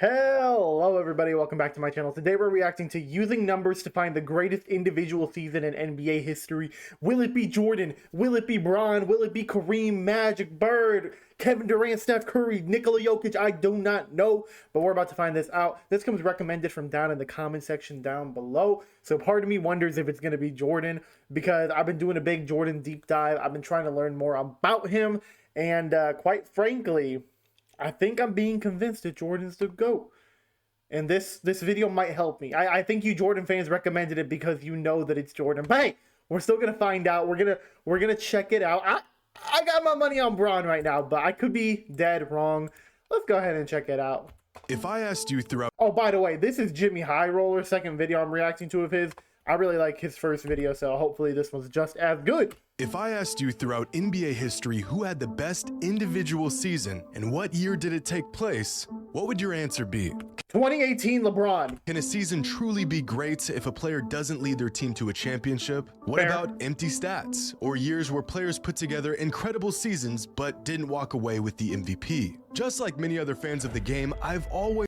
Hello everybody, welcome back to my channel. Today we're reacting to using numbers to find the greatest individual season in NBA history. Will it be Jordan? Will it be Bron? Will it be Kareem, Magic, Bird, Kevin Durant, Steph Curry, Nikola Jokic? I do not know, but we're about to find this out. This comes recommended from down in the comment section down below. So part of me wonders if it's going to be Jordan, because I've been doing a big Jordan deep dive. I've been trying to learn more about him, and quite frankly, I think I'm being convinced that Jordan's the GOAT. And this video might help me. I think you Jordan fans recommended it because you know that it's Jordan. But hey, we're still gonna find out. We're gonna check it out. I got my money on Bron right now, but I could be dead wrong. Let's go ahead and check it out. If I asked you throughout... Oh, by the way, this is Jimmy High Roller's second video I'm reacting to of his. I really like his first video, so hopefully this one's just as good. If I asked you throughout NBA history who had the best individual season and what year did it take place, what would your answer be? 2018 LeBron. Can a season truly be great if a player doesn't lead their team to a championship? What Fair. about empty stats or years where players put together incredible seasons but didn't walk away with the MVP? Just like many other fans of the game, I've always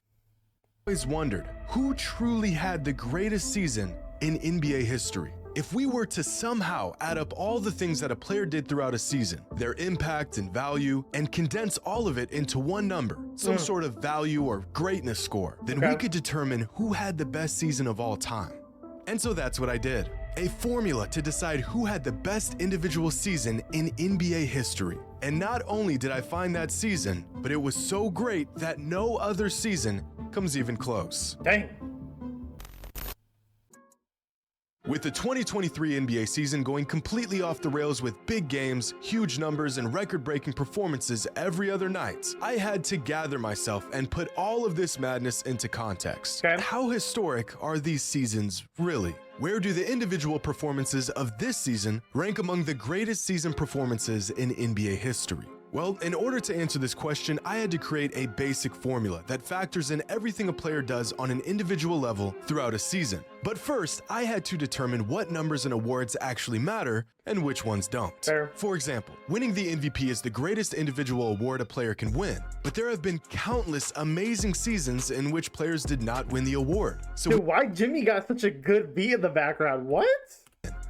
wondered who truly had the greatest season in NBA history. If we were to somehow add up all the things that a player did throughout a season, their impact and value, and condense all of it into one number, some sort of value or greatness score, then we could determine who had the best season of all time. And so that's what I did. A formula to decide who had the best individual season in NBA history. And not only did I find that season, but it was so great that no other season comes even close. Dang. With the 2023 NBA season going completely off the rails with big games, huge numbers, and record-breaking performances every other night, I had to gather myself and put all of this madness into context. Okay. How historic are these seasons really? Where do the individual performances of this season rank among the greatest season performances in NBA history? Well, in order to answer this question, I had to create a basic formula that factors in everything a player does on an individual level throughout a season. But first, I had to determine what numbers and awards actually matter and which ones don't. Fair. For example, winning the MVP is the greatest individual award a player can win, but there have been countless amazing seasons in which players did not win the award. So Dude, why Jimmy got such a good beat in the background? What?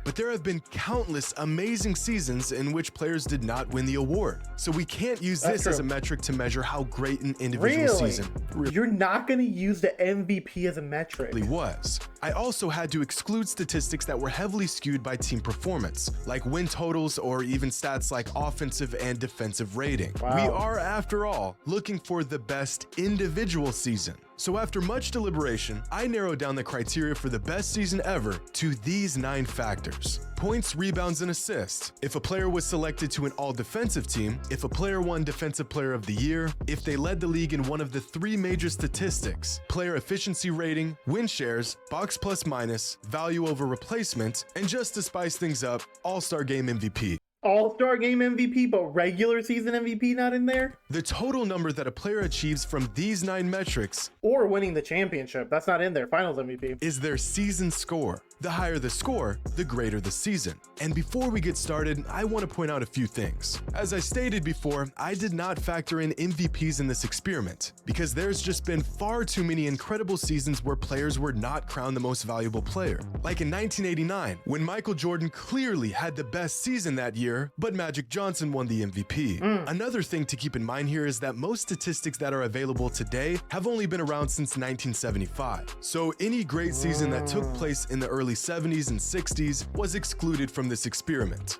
But there have been countless amazing seasons in which players did not win the award. So we can't use this as a metric to measure how great an individual season You're not going to use the MVP as a metric. really was. I also had to exclude statistics that were heavily skewed by team performance, like win totals or even stats like offensive and defensive rating. Wow. We are, after all, looking for the best individual season. So after much deliberation, I narrowed down the criteria for the best season ever to these 9 factors. Points, rebounds, and assists. If a player was selected to an all-defensive team, if a player won Defensive Player of the Year, if they led the league in one of the 3 major statistics, player efficiency rating, win shares, box plus minus, value over replacement, and just to spice things up, All-Star Game MVP. All-Star Game MVP, but regular season MVP not in there? The total number that a player achieves from these 9 metrics, Or winning the championship. That's not in there. Finals MVP. is their season score. The higher the score, the greater the season. And before we get started, I want to point out a few things. As I stated before, I did not factor in MVPs in this experiment because there's just been far too many incredible seasons where players were not crowned the most valuable player. Like in 1989, when Michael Jordan clearly had the best season that year, but Magic Johnson won the MVP. Another thing to keep in mind here is that most statistics that are available today have only been around since 1975. So any great season that took place in the early 70s and 60s was excluded from this experiment.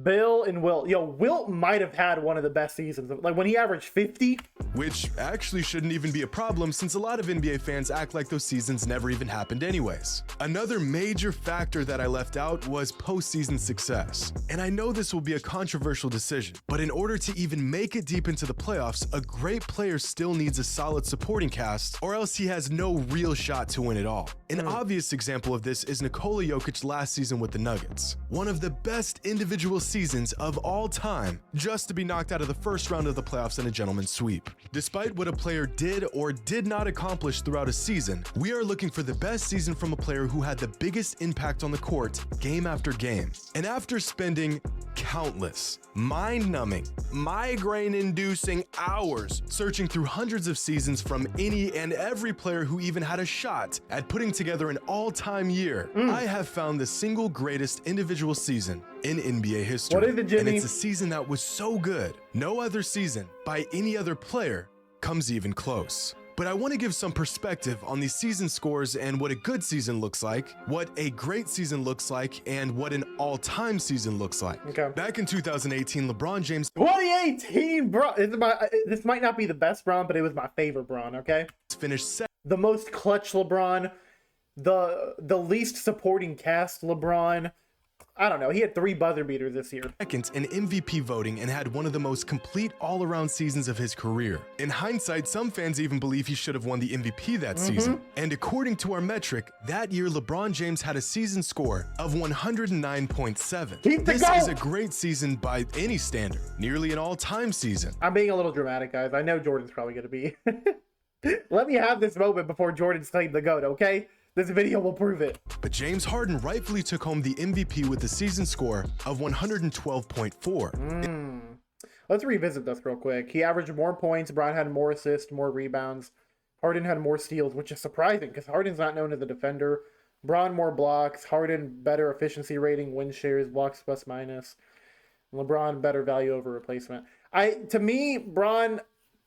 Bill and Wilt. Yo, Wilt might have had one of the best seasons. Like when he averaged 50. Which actually shouldn't even be a problem since a lot of NBA fans act like those seasons never even happened anyways. Another major factor that I left out was postseason success. And I know this will be a controversial decision, but in order to even make it deep into the playoffs, a great player still needs a solid supporting cast or else he has no real shot to win it all. An obvious example of this is Nikola Jokic last season with the Nuggets. One of the best individual seasons of all time, just to be knocked out of the first round of the playoffs in a gentleman's sweep. Despite what a player did or did not accomplish throughout a season, we are looking for the best season from a player who had the biggest impact on the court game after game. And after spending countless, mind-numbing, migraine-inducing hours searching through hundreds of seasons from any and every player who even had a shot at putting together an all-time year, I have found the single greatest individual season in NBA history. What is it, Jimmy? And it's a season that was so good, no other season by any other player comes even close. But I want to give some perspective on these season scores and what a good season looks like, what a great season looks like, and what an all-time season looks like. Okay. Back in 2018, LeBron James 2018, bro. This might not be the best Bron, but it was my favorite Bron, okay? finished second The most clutch LeBron, the least supporting cast LeBron. I don't know. He had 3 buzzer beaters this year. in MVP voting and had one of the most complete all-around seasons of his career. In hindsight, some fans even believe he should have won the MVP that season. And according to our metric, that year LeBron James had a season score of 109.7. This is a great season by any standard, nearly an all-time season. I'm being a little dramatic, guys. I know Jordan's probably going to be. Let me have this moment before Jordan's claimed the GOAT, okay? This video will prove it. But James Harden rightfully took home the MVP with a season score of 112.4. Let's revisit this real quick. He averaged more points. Bron had more assists, more rebounds. Harden had more steals, which is surprising because Harden's not known as a defender. Bron more blocks. Harden better efficiency rating, win shares, blocks plus minus. LeBron better value over replacement. To me, Bron,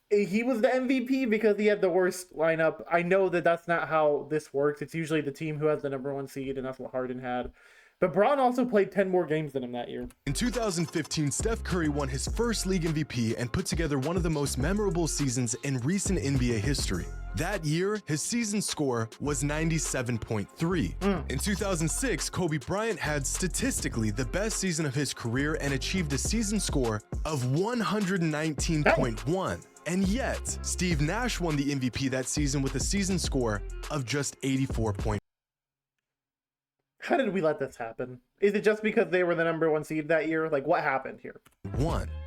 he was the MVP because he had the worst lineup. I know that that's not how this works. It's usually the team who has the #1 seed, and that's what Harden had. But Bron also played 10 more games than him that year. In 2015, Steph Curry won his first league MVP and put together one of the most memorable seasons in recent NBA history. That year, his season score was 97.3. In 2006, Kobe Bryant had statistically the best season of his career and achieved a season score of 119.1. And yet, Steve Nash won the MVP that season with a season score of just 84. How did we let this happen? Is it just because they were the #1 seed that year? Like, what happened here?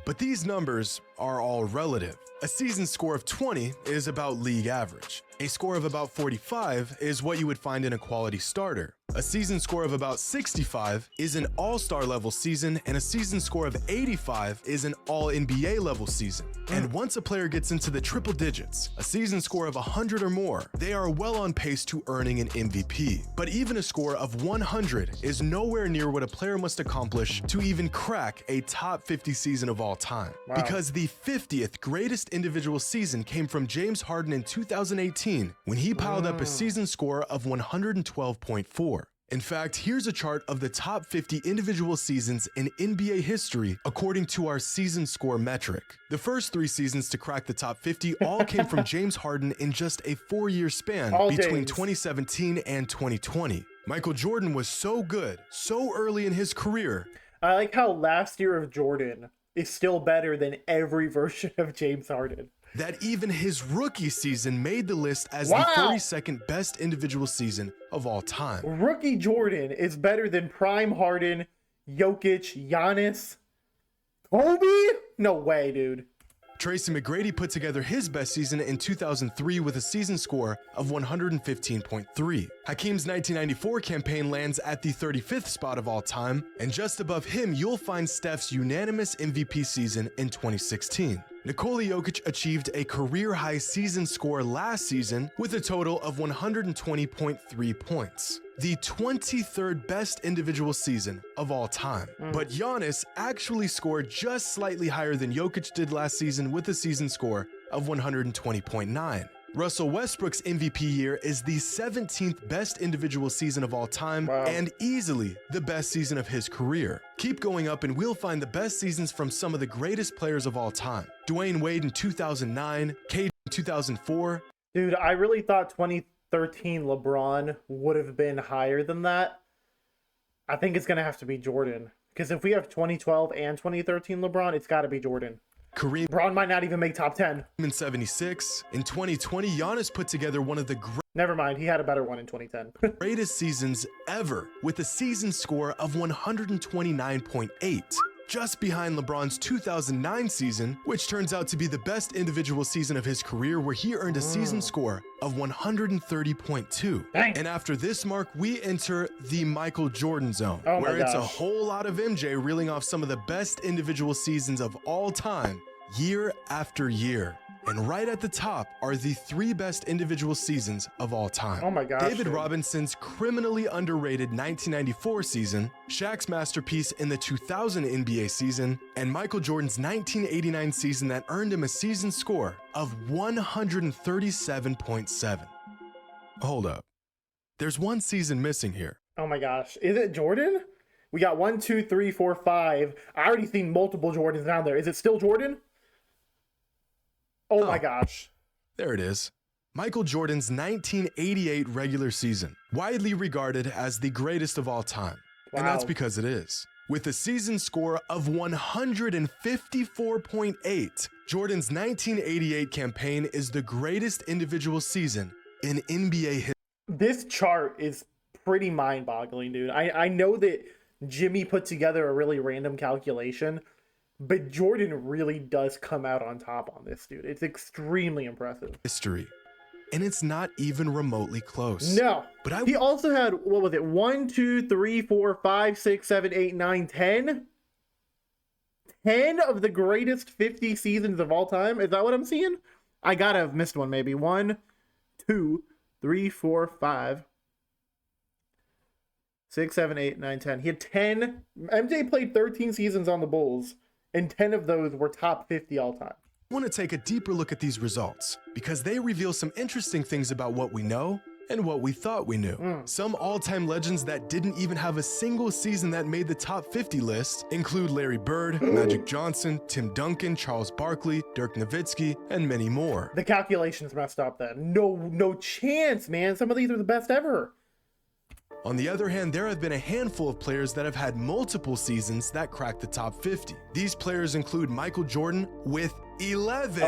But these numbers are all relative. A season score of 20 is about league average. A score of about 45 is what you would find in a quality starter. A season score of about 65 is an all-star level season, and a season score of 85 is an all-NBA level season. And once a player gets into the triple digits, a season score of 100 or more, they are well on pace to earning an MVP. But even a score of 100 is nowhere near what a player must accomplish to even crack a top 50 season of all time. Wow. Because the 50th greatest individual season came from James Harden in 2018 when he piled up a season score of 112.4. In fact, here's a chart of the top 50 individual seasons in NBA history according to our season score metric. The first 3 seasons to crack the top 50 all came from James Harden in just a 4-year span between 2017 and 2020. Michael Jordan was so good, so early in his career. I like how last year of Jordan is still better than every version of James Harden. That even his rookie season made the list as the 32nd best individual season of all time. Rookie Jordan is better than prime Harden, Jokic, Giannis, Kobe? No way, dude. Tracy McGrady put together his best season in 2003 with a season score of 115.3. Hakeem's 1994 campaign lands at the 35th spot of all time, and just above him you'll find Steph's unanimous MVP season in 2016. Nikola Jokic achieved a career-high season score last season with a total of 120.3 points, the 23rd best individual season of all time. But Giannis actually scored just slightly higher than Jokic did last season with a season score of 120.9. Russell Westbrook's MVP year is the 17th best individual season of all time and easily the best season of his career. Keep going up and we'll find the best seasons from some of the greatest players of all time. Dwayne Wade in 2009, KD in 2004. Dude, I really thought 2013 LeBron would have been higher than that. I think it's going to have to be Jordan. Because if we have 2012 and 2013 LeBron, it's got to be Jordan. Kareem LeBron might not even make top 10. in 76. In 2020, Giannis put together one of the Never mind, he had a better one in 2010. greatest seasons ever with a season score of 129.8. just behind LeBron's 2009 season, which turns out to be the best individual season of his career, where he earned a season score of 130.2. Dang. And after this mark, we enter the Michael Jordan zone, where it's a whole lot of MJ reeling off some of the best individual seasons of all time, year after year. And right at the top are the 3 best individual seasons of all time. Oh my gosh. David Robinson's criminally underrated 1994 season, Shaq's masterpiece in the 2000 NBA season, and Michael Jordan's 1989 season that earned him a season score of 137.7. Hold up. There's one season missing here. Oh my gosh. Is it Jordan? We got 1, 2, 3, 4, 5. I already seen multiple Jordans down there. Is it still Jordan? Oh my gosh. There it is. Michael Jordan's 1988 regular season, widely regarded as the greatest of all time. Wow. And that's because it is. With a season score of 154.8, Jordan's 1988 campaign is the greatest individual season in NBA history. This chart is pretty mind-boggling, dude. I know that Jimmy put together a really random calculation, but Jordan really does come out on top on this, dude. It's extremely impressive. And it's not even remotely close. No. But he also had, what was it? 1, 2, 3, 4, 5, 6, 7, 8, 9, 10? 10 of the greatest 50 seasons of all time? Is that what I'm seeing? I gotta have missed one, maybe. 1, 2, 3, 4, 5, 6, 7, 8, 9, 10. He had 10. MJ played 13 seasons on the Bulls, and 10 of those were top 50 all time. I want to take a deeper look at these results because they reveal some interesting things about what we know and what we thought we knew. Some all-time legends that didn't even have a single season that made the top 50 list include Larry Bird, Magic Johnson, Tim Duncan, Charles Barkley, Dirk Nowitzki, and many more. The calculations messed up then. No chance, man. Some of these are the best ever. On the other hand, there have been a handful of players that have had multiple seasons that cracked the top 50. These players include Michael Jordan with 11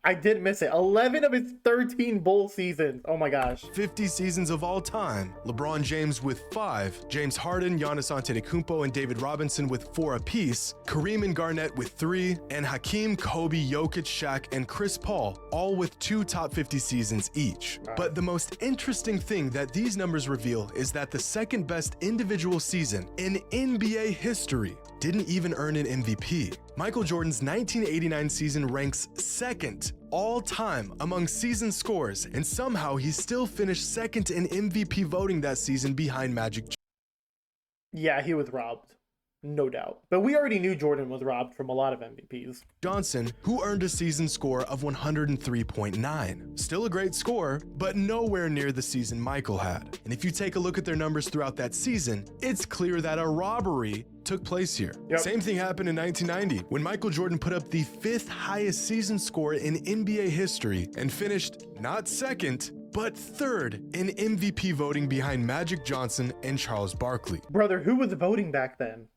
I did miss it. 11 of his 13 Bull seasons. Oh my gosh. 50 seasons of all time. LeBron James with 5. James Harden, Giannis Antetokounmpo, and David Robinson with 4 apiece. Kareem and Garnett with 3. And Hakeem, Kobe, Jokic, Shaq, and Chris Paul, all with 2 top 50 seasons each. Wow. But the most interesting thing that these numbers reveal is that the second best individual season in NBA history didn't even earn an MVP. Michael Jordan's 1989 season ranks second all time among season scores, and somehow he still finished second in MVP voting that season behind Magic. Yeah, he was robbed. No doubt. But we already knew Jordan was robbed from a lot of MVPs. Johnson, who earned a season score of 103.9. Still a great score, but nowhere near the season Michael had. And if you take a look at their numbers throughout that season, it's clear that a robbery took place here. Yep. Same thing happened in 1990 when Michael Jordan put up the 5th highest season score in NBA history and finished not second, but 3rd in MVP voting behind Magic Johnson and Charles Barkley. Brother, who was voting back then?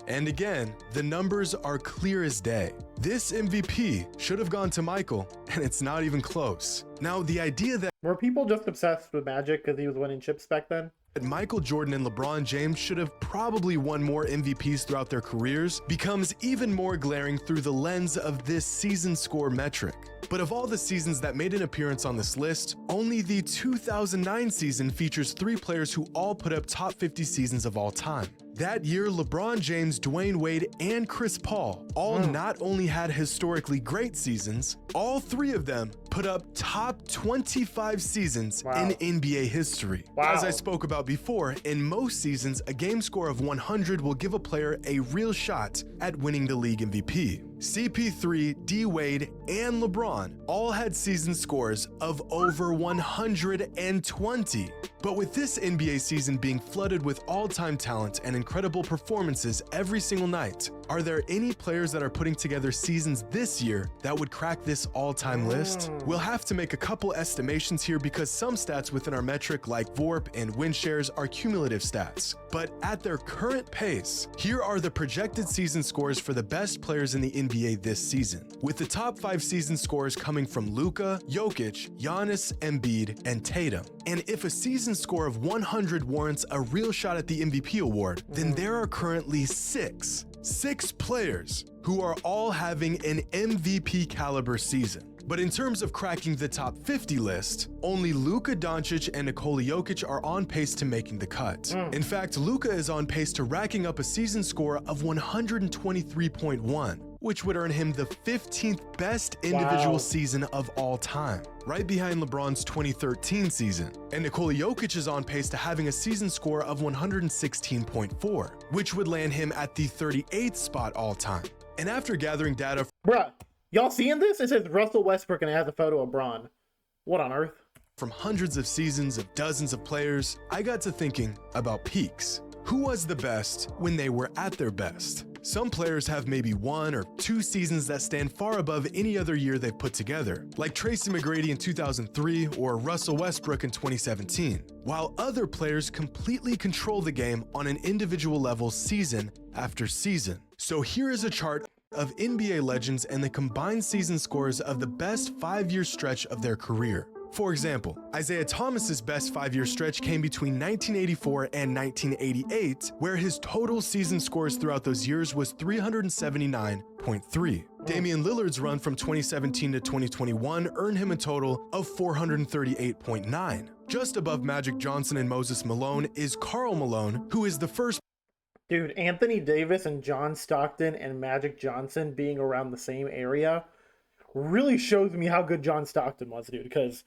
And again, the numbers are clear as day. This MVP should have gone to Michael, and it's not even close. Now, the idea that Were people just obsessed with Magic because he was winning chips back then? Michael Jordan and LeBron James should have probably won more MVPs throughout their careers becomes even more glaring through the lens of this season score metric. But of all the seasons that made an appearance on this list, only the 2009 season features 3 players who all put up top 50 seasons of all time. That year, LeBron James, Dwayne Wade, and Chris Paul all not only had historically great seasons, all 3 of them put up top 25 seasons in NBA history. As I spoke about before, in most seasons, a game score of 100 will give a player a real shot at winning the league MVP. CP3, D Wade, and LeBron all had season scores of over 120. But with this NBA season being flooded with all-time talent and incredible performances every single night, are there any players that are putting together seasons this year that would crack this all-time list? We'll have to make a couple estimations here because some stats within our metric like VORP and win shares are cumulative stats. But at their current pace, here are the projected season scores for the best players in the NBA this season, with the top 5 season scores coming from Luka, Jokic, Giannis, Embiid, and Tatum. And if a season score of 100 warrants a real shot at the MVP award, then there are currently 6 6 players who are all having an MVP caliber season. But in terms of cracking the top 50 list, only Luka Doncic and Nikola Jokic are on pace to making the cut. In fact, Luka is on pace to racking up a season score of 123.1, which would earn him the 15th best individual season of all time, right behind LeBron's 2013 season. And Nikola Jokic is on pace to having a season score of 116.4, which would land him at the 38th spot all time. And after gathering data... Bruh, y'all seeing this? It says Russell Westbrook and it has a photo of Bron. What on earth? From hundreds of seasons of dozens of players, I got to thinking about peaks. Who was the best when they were at their best? Some players have maybe 1 or 2 seasons that stand far above any other year they've put together, like Tracy McGrady in 2003 or Russell Westbrook in 2017, while other players completely control the game on an individual level season after season. So here is a chart of NBA legends and the combined season scores of the best 5-year stretch of their career. For example, Isaiah Thomas's best 5-year stretch came between 1984 and 1988, where his total season scores throughout those years was 379.3. Damian Lillard's run from 2017 to 2021 earned him a total of 438.9. Just above Magic Johnson and Moses Malone is Karl Malone, who is the first... Dude, Anthony Davis and John Stockton and Magic Johnson being around the same area really shows me how good John Stockton was, dude, because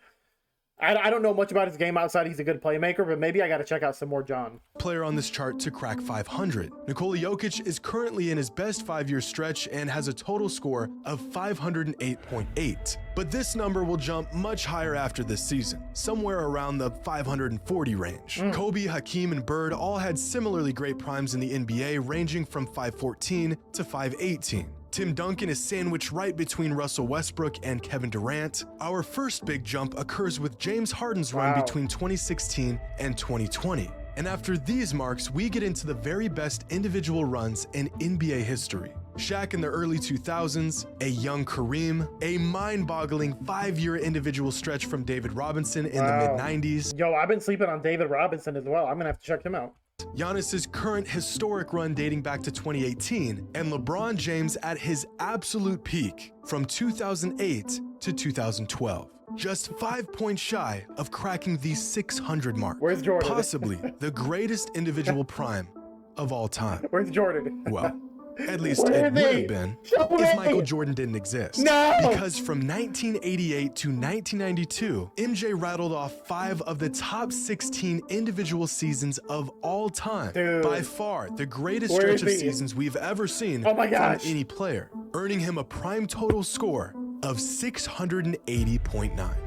I don't know much about his game outside he's a good playmaker, but maybe I got to check out some more John. Player on this chart to crack 500. Nikola Jokic is currently in his best 5-year stretch and has a total score of 508.8. But this number will jump much higher after this season, somewhere around the 540 range. Kobe, Hakeem, and Bird all had similarly great primes in the NBA, ranging from 514 to 518. Tim Duncan is sandwiched right between Russell Westbrook and Kevin Durant. Our first big jump occurs with James Harden's run between 2016 and 2020. And after these marks, we get into the very best individual runs in NBA history. Shaq in the early 2000s, a young Kareem, a mind-boggling 5-year individual stretch from David Robinson in the mid-90s. Yo, I've been sleeping on David Robinson as well. I'm gonna have to check him out. Giannis's current historic run dating back to 2018, and LeBron James at his absolute peak from 2008 to 2012. Just 5 points shy of cracking the 600 mark. Where's Jordan? Possibly the greatest individual prime of all time. Where's Jordan? Well, at least it would have been if Michael Jordan didn't exist. No! Because from 1988 to 1992, MJ rattled off 5 of the top 16 individual seasons of all time. Dude. By far, the greatest stretch of seasons we've ever seen from any player, earning him a prime total score of 680.9,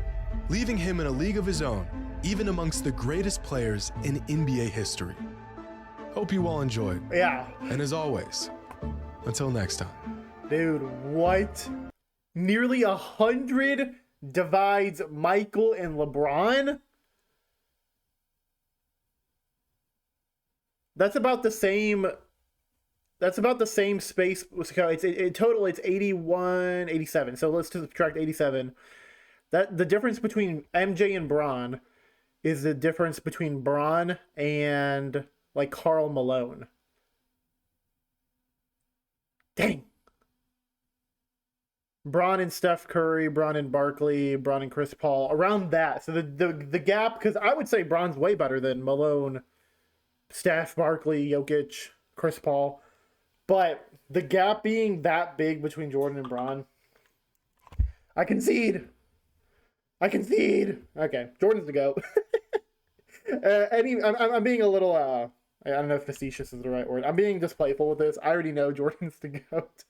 leaving him in a league of his own, even amongst the greatest players in NBA history. Hope you all enjoyed. Yeah. And as always, until next time. Dude, what? Nearly 100 divides Michael and LeBron? That's about the same. That's about the same space. In total, it's 81, 87. So let's subtract 87. That the difference between MJ and Bron is the difference between Bron and like Karl Malone. Dang. Bron and Steph Curry, Bron and Barkley, Bron and Chris Paul, around that. So the gap, because I would say Bron's way better than Malone, Steph, Barkley, Jokic, Chris Paul. But the gap being that big between Jordan and Bron, I concede. Okay, Jordan's the GOAT. I'm being a little, I don't know if facetious is the right word. I'm being just playful with this. I already know Jordan's the GOAT.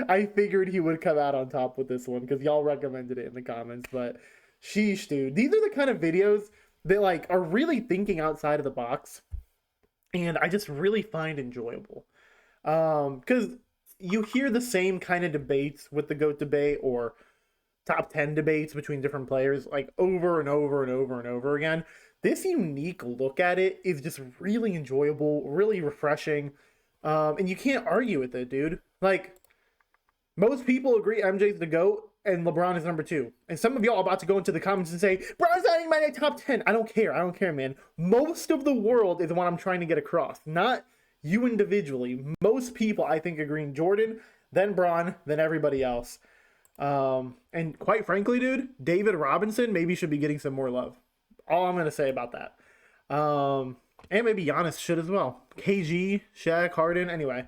I figured he would come out on top with this one because y'all recommended it in the comments. But sheesh, dude. These are the kind of videos that like are really thinking outside of the box. And I just really find enjoyable. Because you hear the same kind of debates with the GOAT debate or top 10 debates between different players like over and over and over and over again. This unique look at it is just really enjoyable, really refreshing, and you can't argue with it, dude. Like, most people agree MJ's the GOAT and LeBron is number 2. And some of y'all are about to go into the comments and say, Bron's not in my top 10. I don't care, man. Most of the world is what I'm trying to get across. Not You individually, most people I think agreeing Jordan, then Bron, then everybody else. And quite frankly, dude, David Robinson maybe should be getting some more love. All I'm gonna say about that. And maybe Giannis should as well. KG, Shaq, Harden. Anyway,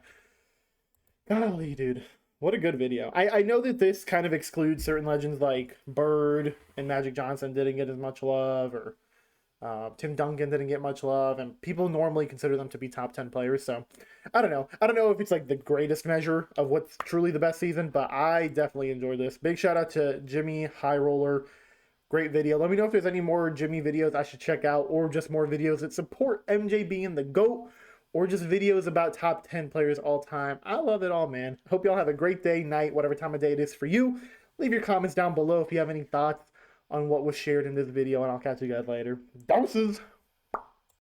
golly, dude, what a good video. I know that this kind of excludes certain legends like Bird and Magic Johnson didn't get as much love, or Tim Duncan didn't get much love, and people normally consider them to be top 10 players. So I don't know. I don't know if it's like the greatest measure of what's truly the best season, but I definitely enjoyed this. Big shout out to Jimmy High Roller. Great video. Let me know if there's any more Jimmy videos I should check out, or just more videos that support MJ being the GOAT, or just videos about top 10 players all time. I love it all, man. Hope y'all have a great day, night, whatever time of day it is for you. Leave your comments down below if you have any thoughts on what was shared in this video, and I'll catch you guys later. Deuces!